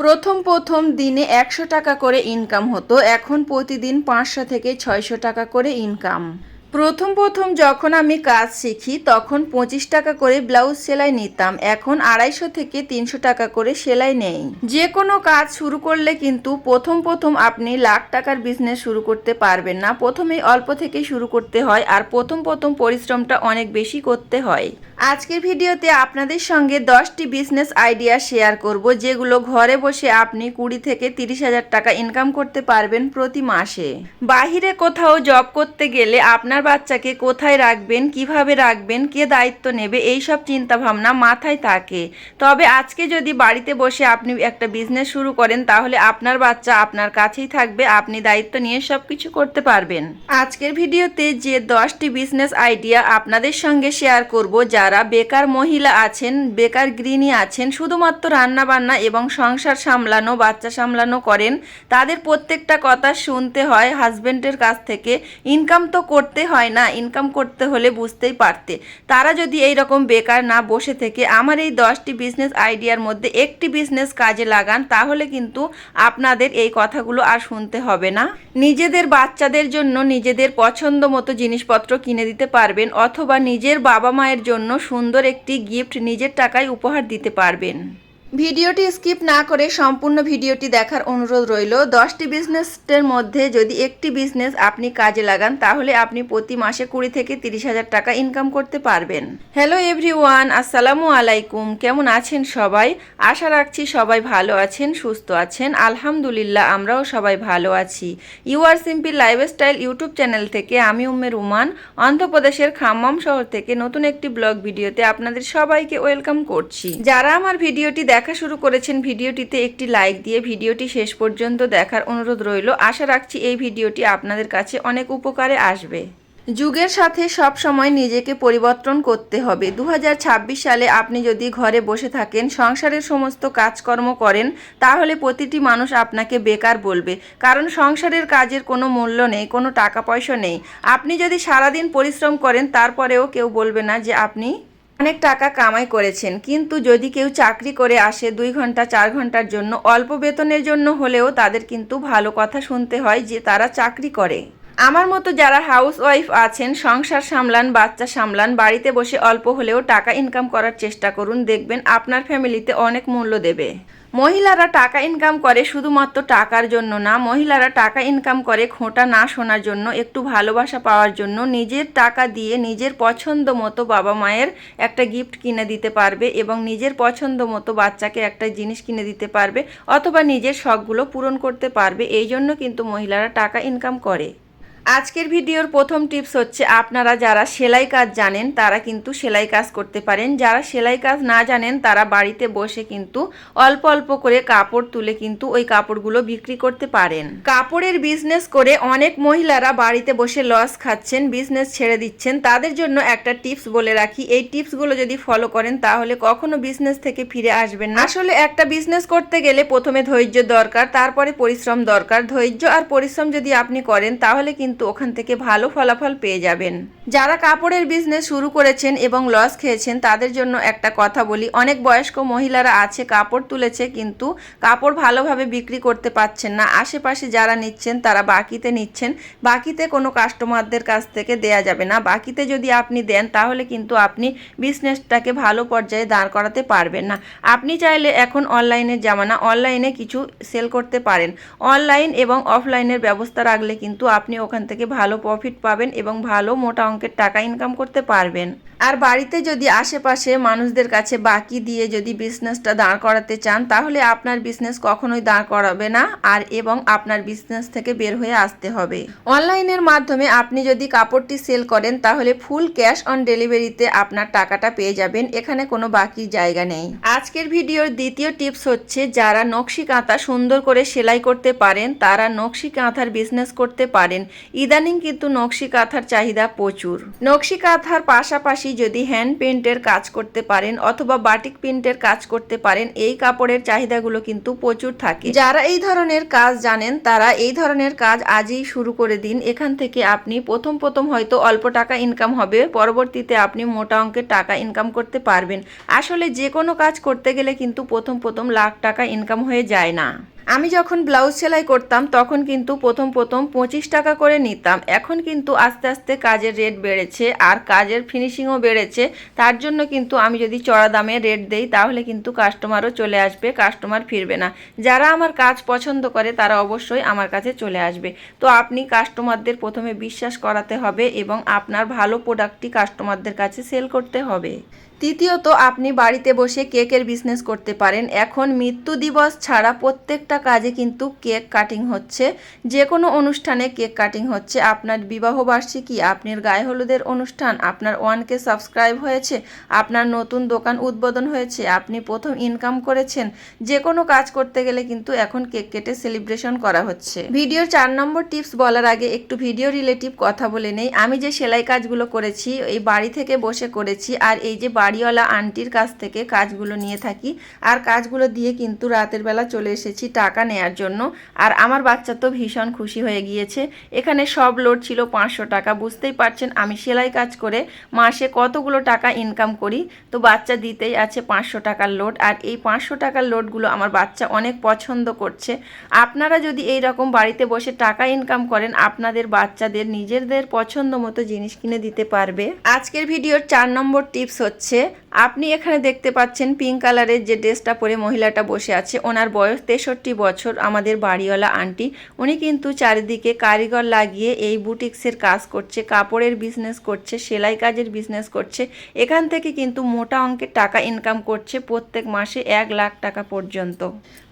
প্রথম প্রথম দিনে ১০০ টাকা করে ইনকাম হতো, এখন প্রতিদিন ৫০০ থেকে ৬০০ টাকা করে ইনকাম। প্রথম প্রথম যখন আমি কাজ শিখি তখন ২৫ টাকা করে ব্লাউজ সেলাই নিতাম, এখন ২৫০ থেকে ৩০০ টাকা করে সেলাই নেই। যে কোনো কাজ শুরু করলে কিন্তু প্রথম প্রথম আপনি লাখ টাকার বিজনেস শুরু করতে পারবেন না। প্রথমেই অল্প থেকে শুরু করতে হয়, আর প্রথম প্রথম পরিশ্রমটা অনেক বেশি করতে হয়। আজকের ভিডিওতে আপনাদের সঙ্গে 10টি বিজনেস আইডিয়া শেয়ার করব, যেগুলো ঘরে বসে আপনি 20 থেকে 30,000 টাকা ইনকাম করতে পারবেন প্রতি মাসে। বাহিরে কোথাও জব করতে গেলে আপনার বাচ্চাকে কোথায় রাখবেন, কিভাবে রাখবেন, কে দায়িত্ব নেবে, এইসব চিন্তা ভাবনা মাথায় থাকে। তবে আজকে যদি বাড়িতে বসে আপনি একটা বিজনেস শুরু করেন, তাহলে আপনার বাচ্চা আপনার কাছেই থাকবে, আপনি দায়িত্ব নিয়ে সব কিছু করতে পারবেন। আজকের ভিডিওতে যে 10টি বিজনেস আইডিয়া আপনাদের সঙ্গে শেয়ার করব, যারা বেকার মহিলা আছেন, বেকার গৃহিণী আছেন, শুধুমাত্র রান্না বান্না এবং সংসার সামলানো, বাচ্চা সামলানো করেন, তাদের প্রত্যেকটা কথা শুনতে হয় হাজবেন্ডের কাছ থেকে। ইনকাম তো করতে হয় না, ইনকাম করতে হলে বুঝতেই পারতে। তারা যদি এই রকম বেকার না বসে থেকে আমার এই 10টি বিজনেস আইডিয়ার মধ্যে একটি বিজনেস কাজে লাগান, তাহলে কিন্তু আপনাদের এই কথাগুলো আর শুনতে হবে না। নিজেদের বাচ্চাদের জন্য নিজেদের পছন্দ মতো জিনিসপত্র কিনে দিতে পারবেন, অথবা নিজের বাবা মায়ের জন্য সুন্দর একটি গিফট নিজের টাকায় উপহার দিতে পারবেন। ভিডিওটি স্কিপ না করে সম্পূর্ণ ভিডিওটি দেখার অনুরোধ রইল। 10টি বিজনেসের মধ্যে যদি একটি বিজনেস আপনি কাজে লাগান, তাহলে আপনি প্রতি মাসে 20 থেকে 30,000 টাকা ইনকাম করতে পারবেন। হ্যালো এভরিওয়ান, আসসালামু আলাইকুম। কেমন আছেন সবাই? আশা রাখছি সবাই ভালো আছেন, সুস্থ আছেন। আলহামদুলিল্লাহ, আমরাও সবাই ভালো আছি। You are simple lifestyle YouTube channel থেকে আমি উম্মে রুমান, অন্ধ্রপ্রদেশের খাম্মাম শহর থেকে নতুন একটি ব্লগ ভিডিওতে আপনাদের সবাইকে ওয়েলকাম করছি। যারা আমার ভিডিওটি দেখা শুরু করেছেন, ভিডিওটিতে একটি লাইক দিয়ে ভিডিওটি শেষ পর্যন্ত দেখার অনুরোধ রইল। আশা রাখছি এই ভিডিওটি আপনাদের কাছে অনেক উপকারে আসবে। যুগের সাথে সব সময় নিজেকে পরিবর্তন করতে হবে। 2026 সালে আপনি যদি ঘরে বসে থাকেন, সংসারের সমস্ত কাজকর্ম করেন, তাহলে প্রতিটি মানুষ আপনাকে বেকার বলবে, কারণ সংসারের কাজের কোনো মূল্য নেই, কোনো টাকা পয়সা নেই। আপনি যদি সারাদিন পরিশ্রম করেন, তারপরেও কেউ বলবে না যে আপনি অনেক টাকা কামাই করেছেন। কিন্তু যদি কেউ চাকরি করে আসে 2 ঘন্টা 4 ঘন্টার জন্য, অল্প বেতনের জন্য হলেও তাদের কিন্তু ভালো কথা শুনতে হয় যে তারা চাকরি করে। আমার মতো যারা হাউস ওয়াইফ আছেন, সংসার সামলান, বাচ্চা সামলান, বাড়িতে বসে অল্প হলেও টাকা ইনকাম করার চেষ্টা করুন, দেখবেন আপনার ফ্যামিলিতে অনেক মূল্য দেবে। মহিলারা টাকা ইনকাম করে শুধুমাত্র টাকার জন্য না, মহিলারা টাকা ইনকাম করে খোঁটা না শোনার জন্য, একটু ভালোবাসা পাওয়ার জন্য। নিজের টাকা দিয়ে নিজের পছন্দ মতো বাবা মায়ের একটা গিফট কিনে দিতে পারবে, এবং নিজের পছন্দ মতো বাচ্চাকে একটা জিনিস কিনে দিতে পারবে, অথবা নিজের শখগুলো পূরণ করতে পারবে। এই জন্য কিন্তু মহিলারা টাকা ইনকাম করে। আজকের ভিডিওর প্রথম টিপস হচ্ছে, আপনারা যারা সেলাই কাজ জানেন তারা কিন্তু সেলাই কাজ করতে পারেন। যারা সেলাই কাজ না জানেন তারা বাড়িতে বসে কিন্তু অল্প অল্প করে কাপড় তুলে কিন্তু ওই কাপড়গুলো বিক্রি করতে পারেন। কাপড়ের বিজনেস করে অনেক মহিলারা বাড়িতে বসে লস খাচ্ছেন, বিজনেস ছেড়ে দিচ্ছেন। তাদের জন্য একটা টিপস বলে রাখি, এই টিপসগুলো যদি ফলো করেন তাহলে কখনো বিজনেস থেকে ফিরে আসবেন না। আসলে একটা বিজনেস করতে গেলে প্রথমে ধৈর্য দরকার, তারপরে পরিশ্রম দরকার। ধৈর্য আর পরিশ্রম যদি আপনি করেন, তাহলে কিন্তু ওখান থেকে ভালো ফলাফল পেয়ে যাবেন। যারা কাপড়ের বিজনেস শুরু করেছেন এবং লস খেয়েছেন, তাদের জন্য একটা কথা বলি। অনেক বয়স্ক মহিলারা আছে, কাপড় তুলেছে কিন্তু কাপড় ভালোভাবে বিক্রি করতে পারছেন না। আশেপাশে যারা নিচ্ছেন তারা বাকিতে নিচ্ছেন। বাকিতে কোনো কাস্টমারদের কাছ থেকে দেয়া যাবে না। বাকিতে যদি আপনি দেন, তাহলে কিন্তু আপনি বিজনেসটাকে ভালো পর্যায়ে দাঁড় করাতে পারবেন না। আপনি চাইলে এখন অনলাইনের জামানা, অনলাইনে কিছু সেল করতে পারেন। অনলাইন এবং অফলাইনের ব্যবস্থা রাখলে কিন্তু আপনি ওখান থেকে ভালো প্রফিট পাবেন এবং ভালো মোটা অঙ্কের টাকা ইনকাম করতে পারবেন। আর বাড়িতে যদি আশেপাশে মানুষদের কাছে বাকি দিয়ে যদি বিজনেসটা দাঁড় করাতে চান, তাহলে আপনার বিজনেস কখনোই দাঁড় করাবে না, আর এবং আপনার বিজনেস থেকে বের হয়ে আসতে হবে। অনলাইনের মাধ্যমে আপনি যদি কাপড়টি সেল করেন, তাহলে ফুল ক্যাশ অন ডেলিভারিতে আপনার টাকাটা পেয়ে যাবেন, এখানে কোনো বাকি জায়গা নেই। আজকের ভিডিওর দ্বিতীয় টিপস হচ্ছে, যারা নকশি কাঁথা সুন্দর করে সেলাই করতে পারেন তারা নকশি কাঁথার বিজনেস করতে পারেন। ইদানিং কিন্তু নকশি কাঁথার চাহিদা প্রচুর। নকশি কাঁথার পাশাপাশি যদি হ্যান্ড পেইন্টের কাজ করতে পারেন অথবা বাটিক প্রিন্টের কাজ করতে পারেন, এই কাপড়ের চাহিদাগুলো কিন্তু প্রচুর থাকে। যারা এই ধরনের কাজ জানেন তারা এই ধরনের কাজ আজই শুরু করে দিন। এখান থেকে আপনি প্রথম হয়তো অল্প টাকা ইনকাম হবে, পরবর্তীতে আপনি মোটা অঙ্কের টাকা ইনকাম করতে পারবেন। আসলে যে কোনো কাজ করতে গেলে কিন্তু প্রথম লাখ টাকা ইনকাম হয়ে যায় না। আমি যখন ব্লাউজ সেলাই করতাম তখন কিন্তু প্রথম 25 টাকা করে নিতাম। এখন কিন্তু আস্তে আস্তে কাজের রেট বেড়েছে আর কাজের ফিনিশিংও বেড়েছে। তার জন্য কিন্তু আমি যদি চড়া দামে রেট দেই তাহলে কিন্তু কাস্টমারও চলে আসবে, কাস্টমার ফিরবে না। যারা আমার কাজ পছন্দ করে তারা অবশ্যই আমার কাছে চলে আসবে। তো আপনি কাস্টমারদের প্রথমে বিশ্বাস করাতে হবে এবং আপনার ভালো প্রোডাক্টটি কাস্টমারদের কাছে সেল করতে হবে। তৃতীয়ত, আপনি বাড়িতে বসে কেকের বিজনেস করতে পারেন। এখন মৃত্যু দিবস ছাড়া প্রত্যেকটা কাজে কিন্তু কেক কাটিং হচ্ছে। যে কোনো অনুষ্ঠানে কেক কাটিং হচ্ছে। আপনার বিবাহবার্ষিকী, আপনার গায়ে হলুদের অনুষ্ঠান, আপনার 1K সাবস্ক্রাইব হয়েছে, আপনার নতুন দোকান উদ্বোধন হয়েছে, আপনি প্রথম ইনকাম করেছেন, যে কোনো কাজ করতে গেলে কিন্তু এখন কেক কেটে সেলিব্রেশন করা হচ্ছে। ভিডিওর 4 নম্বর টিপস বলার আগে একটু ভিডিও রিলেটিভ কথা বলে নেই। আমি যে সেলাই কাজগুলো করেছি এই বাড়ি থেকে বসে করেছি, আর এই যে বাড়িওয়ালা আন্টির কাছ থেকে কাজগুলো নিয়ে থাকি, আর কাজগুলো দিয়ে কিন্তু রাতের বেলা চলে এসেছি টাকা নেয়ার জন্য। আর আমার বাচ্চা তো ভীষণ খুশি হয়ে গিয়েছে। এখানে সব লোড ছিল 500 টাকা। বুঝতেই পারছেন আমি সেলাই কাজ করে মাসে কতগুলো টাকা ইনকাম করি। তো বাচ্চা দিতেই আছে 500 টাকার লোড, আর এই 500 টাকার লোডগুলো আমার বাচ্চা অনেক পছন্দ করছে। আপনারা যদি এই রকম বাড়িতে বসে টাকা ইনকাম করেন, আপনাদের বাচ্চাদের নিজেদের পছন্দ মতো জিনিস কিনে দিতে পারবে। আজকের ভিডিওর 4 নম্বর টিপস হচ্ছে, আপনি এখানে দেখতে পাচ্ছেন পিঙ্ক কালারের যে ড্রেসটা পরে মহিলাটা বসে আছে, ওনার বয়স 63 বছর। আমাদের বাড়িওয়ালা আন্টি, উনি কিন্তু চারিদিকে কারিগর লাগিয়ে এই বুটিক্সের কাজ করছে, কাপড়ের বিজনেস করছে, সেলাই কাজের বিজনেস করছে। এখান থেকে কিন্তু মোটা অঙ্কের টাকা ইনকাম করছে, প্রত্যেক মাসে 1 লাখ টাকা পর্যন্ত।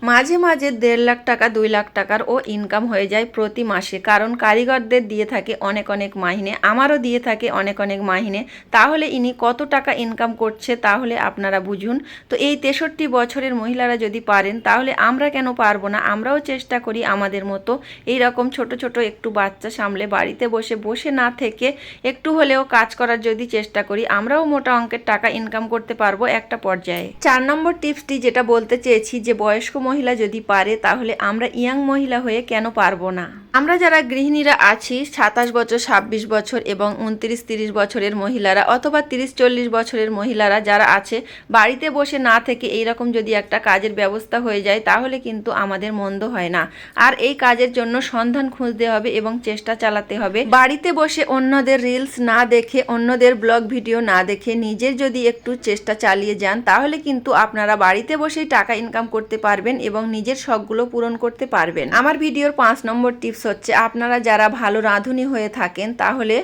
মাঝে মাঝে 1.5 লাখ টাকা 2 লাখ টাকার ও ইনকাম হয়ে যায় প্রতি মাসে, কারণ কারিগরদের দিয়ে থাকে অনেক মাইনে, আমারও দিয়ে থাকে অনেক মাইনে। তাহলে ইনি কত টাকা ইনকাম করছে তাহলে আপনারা বুঝুন। তো এই 63 বছরের মহিলারা যদি পারেন তাহলে আমরা কেন পারবো না? আমরাও চেষ্টা করি আমাদের মতো এই রকম ছোট একটু বাচ্চা সামলে বাড়িতে বসে না থেকে একটু হলেও কাজ করার যদি চেষ্টা করি, আমরাও মোটা অঙ্কের টাকা ইনকাম করতে পারবো একটা পর্যায়ে। 4 নম্বর টিপসটি যেটা বলতে চেয়েছি, যে বয়স্ক মহিলা যদি পারে তাহলে আমরা ইয়াং মহিলা হয়ে কেন পারবো না? আমরা যারা গৃহিণীরা আছি 27 বছর 26 বছর এবং 29-30 বছরের মহিলারা অথবা 30-40 বছরের মহিলারা যারা আছে, বাড়িতে বসে না থেকে এইরকম যদি একটা কাজের ব্যবস্থা হয়ে যায় তাহলে কিন্তু আমাদের মন্দ হয় না। আর এই কাজের জন্য সন্ধান খুঁজতে হবে এবং চেষ্টা চালাতে হবে। বাড়িতে বসে অন্যদের রিলস না দেখে, অন্যদের ব্লগ ভিডিও না দেখে নিজের যদি একটু চেষ্টা চালিয়ে যান তাহলে কিন্তু আপনারা বাড়িতে বসেই টাকা ইনকাম করতে পারবেন এবং নিজের শখগুলো পূরণ করতে পারবেন। আমার ভিডিওর 5 নম্বর টিপস হচ্ছে, আপনারা যারা ভালো রাঁধুনি হয়ে থাকেন তাহলে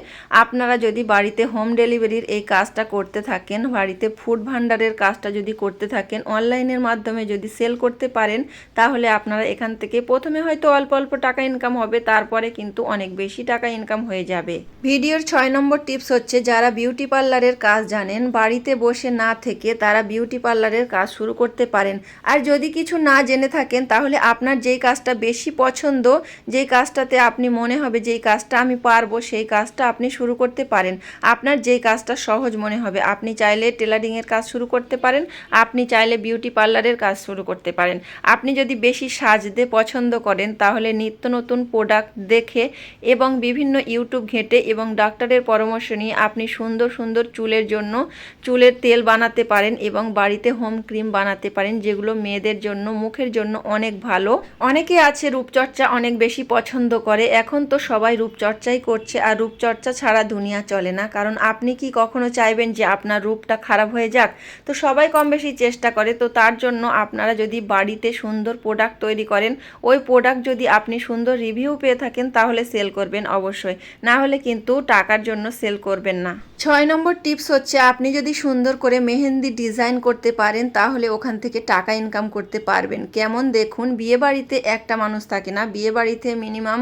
আপনারা যদি বাড়িতে হোম ডেলিভারির এই কাজটা করতে থাকেন, বাড়িতে ফুড ভান্ডারের কাজটা যদি করতে থাকেন, অনলাইনের মাধ্যমে যদি সেল করতে পারেন তাহলে আপনারা এখান থেকে প্রথমে হয়তো অল্প টাকা ইনকাম হবে, তারপরে কিন্তু অনেক বেশি টাকা ইনকাম হয়ে যাবে। ভিডিওর 6 নম্বর টিপস হচ্ছে, যারা বিউটি পার্লারের কাজ জানেন বাড়িতে বসে না থেকে তারা বিউটি পার্লারের কাজ শুরু করতে পারেন। আর যদি কিছু না জেনে থাকেন তাহলে আপনার যেই কাজটা বেশি পছন্দ, যেই কাজটাতে আপনি মনে হবে যেই কাজটা আমি পারবো, সেই কাজটা আপনি শুরু করতে পারেন। আপনার যেই কাজটা সহজ মনে হবে, আপনি চাইলে টেলারিংয়ের কাজ শুরু করতে পারেন, আপনি চাইলে বিউটি পার্লারের কাজ শুরু করতে পারেন। আপনি যদি বেশি সাজতে পছন্দ করেন তাহলে নিত্য নতুন প্রোডাক্ট দেখে এবং বিভিন্ন ইউটিউব ঘেঁটে এবং ডাক্তারের পরামর্শ নিয়ে আপনি সুন্দর চুলের জন্য চুলের তেল বানাতে পারেন এবং বাড়িতে হোম ক্রিম বানাতে পারেন, যেগুলো মেয়েদের জন্য, মুখের জন্য অনেক ভালো। অনেকে আছে রূপচর্চা অনেক বেশি পছন্দ করে। এখন তো সবাই রূপচর্চাই করছে, আর রূপচর্চা ছাড়া দুনিয়া চলে না। কারণ আপনি কি কখনো চাইবেন যে আপনার রূপটা খারাপ হয়ে যাক? তো সবাই কম বেশি চেষ্টা করে। তো তার জন্য আপনারা যদি বাড়িতে সুন্দর প্রোডাক্ট তৈরি করেন, ওই প্রোডাক্ট যদি আপনি সুন্দর রিভিউ পেয়ে থাকেন তাহলে সেল করবেন অবশ্যই, না হলে কিন্তু টাকার জন্য সেল করবেন না। 6 নম্বর টিপস হচ্ছে, আপনি যদি সুন্দর করে মেহেন্দি ডিজাইন করতে পারেন তাহলে ওখান থেকে টাকা ইনকাম করতে পারবেন। কেমন দেখুন, বিয়ে বাড়িতে একটা মানুষ থাকে না, বিয়ে বাড়িতে মিনিমাম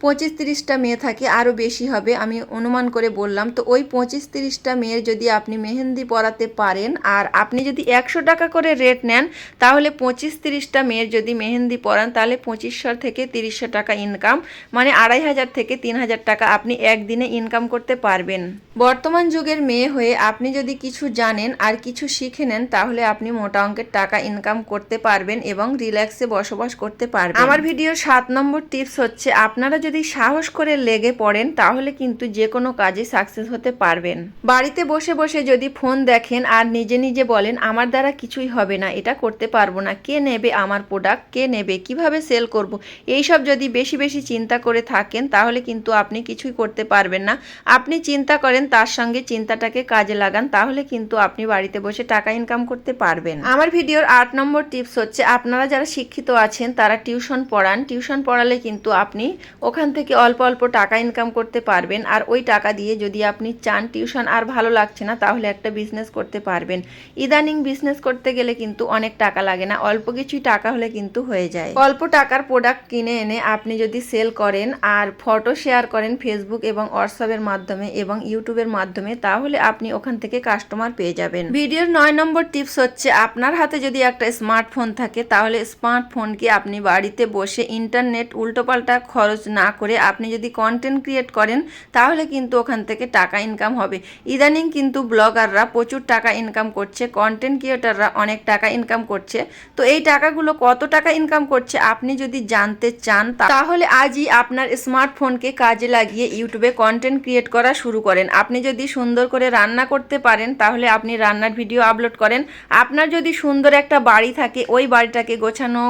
25-30টা মেয়ে থাকে, আরও বেশি হবে আমি অনুমান করে বললাম। তো ওই 25-30টা মেয়ের যদি আপনি মেহেন্দি পরাতে পারেন আর আপনি যদি 100 টাকা করে রেট নেন, তাহলে 25-30টা মেয়ের যদি মেহেন্দি পরান তাহলে 2500 থেকে 3000 টাকা ইনকাম, মানে 2500 থেকে 3000 টাকা আপনি একদিনে ইনকাম করতে পারবেন। বর্তমান যুগের মেয়ে হয়ে আপনি যদি কিছু জানেন আর কিছু শিখে নেন তাহলে আপনি মোটা অঙ্কের টাকা ইনকাম করতে পারবেন এবং রিল্যাক্সে বসবাস করতে পারবেন। আমার ভিডিওর 7 নম্বর টিপস হচ্ছে, আপনারা যদি সাহস করে লেগে পড়েন তাহলে কিন্তু যে কোনো কাজে সাকসেস হতে পারবেন। বাড়িতে বসে বসে যদি ফোন দেখেন আর নিজে নিজে বলেন আমার দ্বারা কিছুই হবে না, এটা করতে পারবো না, কে নেবে আমার প্রোডাক্ট, কে নেবে, কিভাবে সেল করব, এইসব যদি বেশি বেশি চিন্তা করে থাকেন তাহলে কিন্তু আপনি কিছুই করতে পারবেন না। আপনি চিন্তা করেন, তার সঙ্গে চিন্তাটাকে কাজে লাগান, তাহলে কিন্তু আপনি বাড়িতে বসে টাকা ইনকাম করতে পারবেন। আমার ভিডিওর 8 নম্বর টিপস হচ্ছে, আপনারা যারা শিক্ষিত আছেন তারা টিউশন পড়ান। টিউশন পড়ালে কিন্তু আপনি ওখান থেকে অল্প অল্প টাকা ইনকাম করতে পারবেন। আর ওই টাকা দিয়ে যদি আপনি চান টিউশন আর ভালো লাগছে না তাহলে একটা বিজনেস করতে পারবেন। ইদানিং বিজনেস করতে গেলে কিন্তু অনেক টাকা লাগে না, অল্প কিছুই টাকা হলে কিন্তু হয়ে যায়। অল্প টাকার প্রোডাক্ট কিনে এনে আপনি যদি সেল করেন আর ফটো শেয়ার করেন ফেসবুক এবং হোয়াটসঅ্যাপের মাধ্যমে এবং ইউটিউবের মাধ্যমে, তাহলে আপনি ওখান থেকে কাস্টমার পেয়ে যাবেন। ভিডিওর 9 নম্বর টিপস হচ্ছে, আপনার হাতে যদি একটা স্মার্টফোন থাকে তাহলে স্মার্টফোনকে আপনি বাড়িতে বসে ইন্টারনেট উল্টোপাল্টা খরচ না করে আপনি যদি কন্টেন্ট ক্রিয়েট করেন তাহলে কিন্তু ওখান থেকে টাকা ইনকাম হবে। ইদানিং কিন্তু ব্লগাররা প্রচুর টাকা ইনকাম করছে, কন্টেন্ট ক্রিয়েটাররা অনেক টাকা ইনকাম করছে। তো এই টাকাগুলো কত টাকা ইনকাম করছে আপনি যদি জানতে চান তাহলে আজই আপনার স্মার্টফোনকে কাজে লাগিয়ে ইউটিউবে কন্টেন্ট ক্রিয়েট করা শুরু করেন। আপনি যদি সুন্দর করে রান্না করতে পারেন তাহলে আপনি রান্নার ভিডিও আপলোড করেন। আপনার যদি সুন্দর একটা বাড়ি থাকে, ওই বাড়িটাকে গোছানো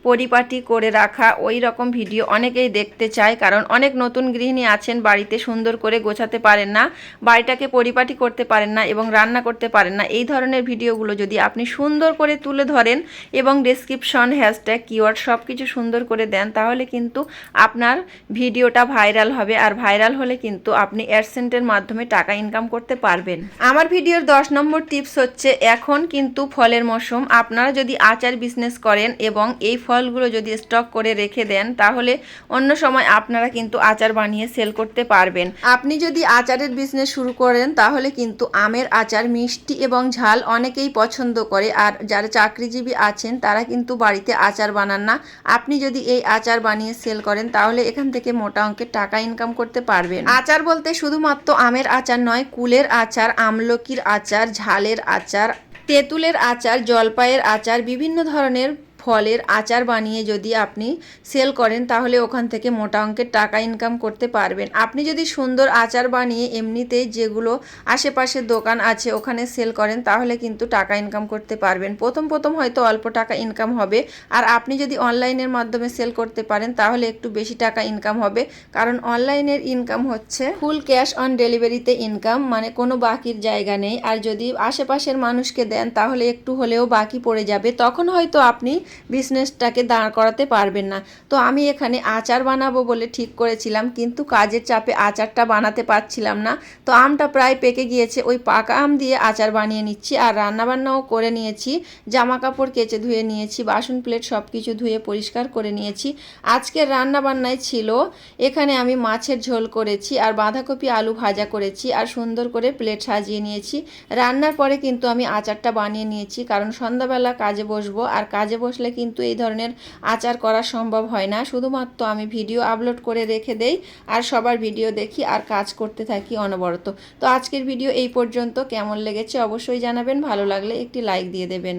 পরিপাটি করে রাখা, ওই রকম ভিডিও অনেকেই দেখতে চায়, কারণ অনেক নতুন গৃহিণী আছেন বাড়িতে সুন্দর করে গোছাতে পারেন না, বাড়িটাকে পরিপাটি করতে পারেন না এবং রান্না করতে পারেন না। এই ধরনের ভিডিওগুলো যদি আপনি সুন্দর করে তুলে ধরেন এবং ডেসক্রিপশন, হ্যাশট্যাগ, কিওয়ার্ড সব কিছু সুন্দর করে দেন তাহলে কিন্তু আপনার ভিডিওটা ভাইরাল হবে। আর ভাইরাল হলে কিন্তু আপনি অ্যাডসেন্সের মাধ্যমে টাকা ইনকাম করতে পারবেন। আমার ভিডিওর 10 নম্বর টিপস হচ্ছে, এখন কিন্তু ফলের মৌসুম। আপনারা যদি আচার বিজনেস করেন এবং এই ফলগুলো যদি স্টক করে রেখে দেন তাহলে অন্য সময় আপনারা কিন্তু আচার বানিয়ে সেল করতে পারবেন। আপনি যদি আচারের বিজনেস শুরু করেন তাহলে কিন্তু আমের আচার মিষ্টি এবং ঝাল অনেকেই পছন্দ করে। আর যারা চাকরিজীবী আছেন তারা কিন্তু বাড়িতে আচার বানান না। আপনি যদি এই আচার বানিয়ে সেল করেন তাহলে এখান থেকে মোটা অঙ্কের টাকা ইনকাম করতে পারবেন। আচার বলতে শুধুমাত্র আমের আচার নয়, কুলের আচার, আমলকির আচার, ঝালের আচার, তেঁতুলের আচার, জলপাইয়ের আচার, বিভিন্ন ধরনের ফলের আচার বানিয়ে যদি আপনি সেল করেন তাহলে ওখান থেকে মোটা অঙ্কের টাকা ইনকাম করতে পারবেন। আপনি যদি সুন্দর আচার বানিয়ে এমনিতেই যেগুলো আশেপাশে দোকান আছে ওখানে সেল করেন তাহলে কিন্তু টাকা ইনকাম করতে পারবেন। প্রথম প্রথম হয়তো অল্প টাকা ইনকাম হবে, আর আপনি যদি অনলাইনের মাধ্যমে সেল করতে পারেন তাহলে একটু বেশি টাকা ইনকাম হবে, কারণ অনলাইনের ইনকাম হচ্ছে ফুল ক্যাশ অন ডেলিভারিতে ইনকাম, মানে কোনো বাকির জায়গা নেই। আর যদি আশেপাশের মানুষকে দেন তাহলে একটু হলেও বাকি পড়ে যাবে, তখন হয়তো আপনি বিজনেসটাকে দাঁড় করাতে পারবেন না। তো আমি এখানে আচার বানাবো বলে ঠিক করেছিলাম, কিন্তু কাজের চাপে আচারটা বানাতে পারছিলাম না। তো আমটা প্রায় পেকে গিয়েছে, ওই পাকা আম দিয়ে আচার বানিয়ে নিচ্ছি। আর রান্নাবান্নাও করে নিয়েছি, জামা কাপড় কেচে ধুয়ে নিয়েছি, বাসন প্লেট সব কিছু ধুয়ে পরিষ্কার করে নিয়েছি। আজকের রান্নাবান্নায় ছিল এখানে আমি মাছের ঝোল করেছি আর বাঁধাকপি আলু ভাজা করেছি আর সুন্দর করে প্লেট সাজিয়ে নিয়েছি। রান্নার পরে কিন্তু আমি আচারটা বানিয়ে নিয়েছি, কারণ সন্ধ্যাবেলা কাজে বসবো, আর কাজে বসলে কিন্তু এই ধরনের আচার করা সম্ভব হয় না। শুধুমাত্র আমি ভিডিও আপলোড করে রেখে দেই আর সবার ভিডিও দেখি আর কাজ করতে থাকি অনবরত। তো আজকের ভিডিও এই পর্যন্ত। কেমন লেগেছে অবশ্যই জানাবেন, ভালো লাগলে একটি লাইক দিয়ে দেবেন।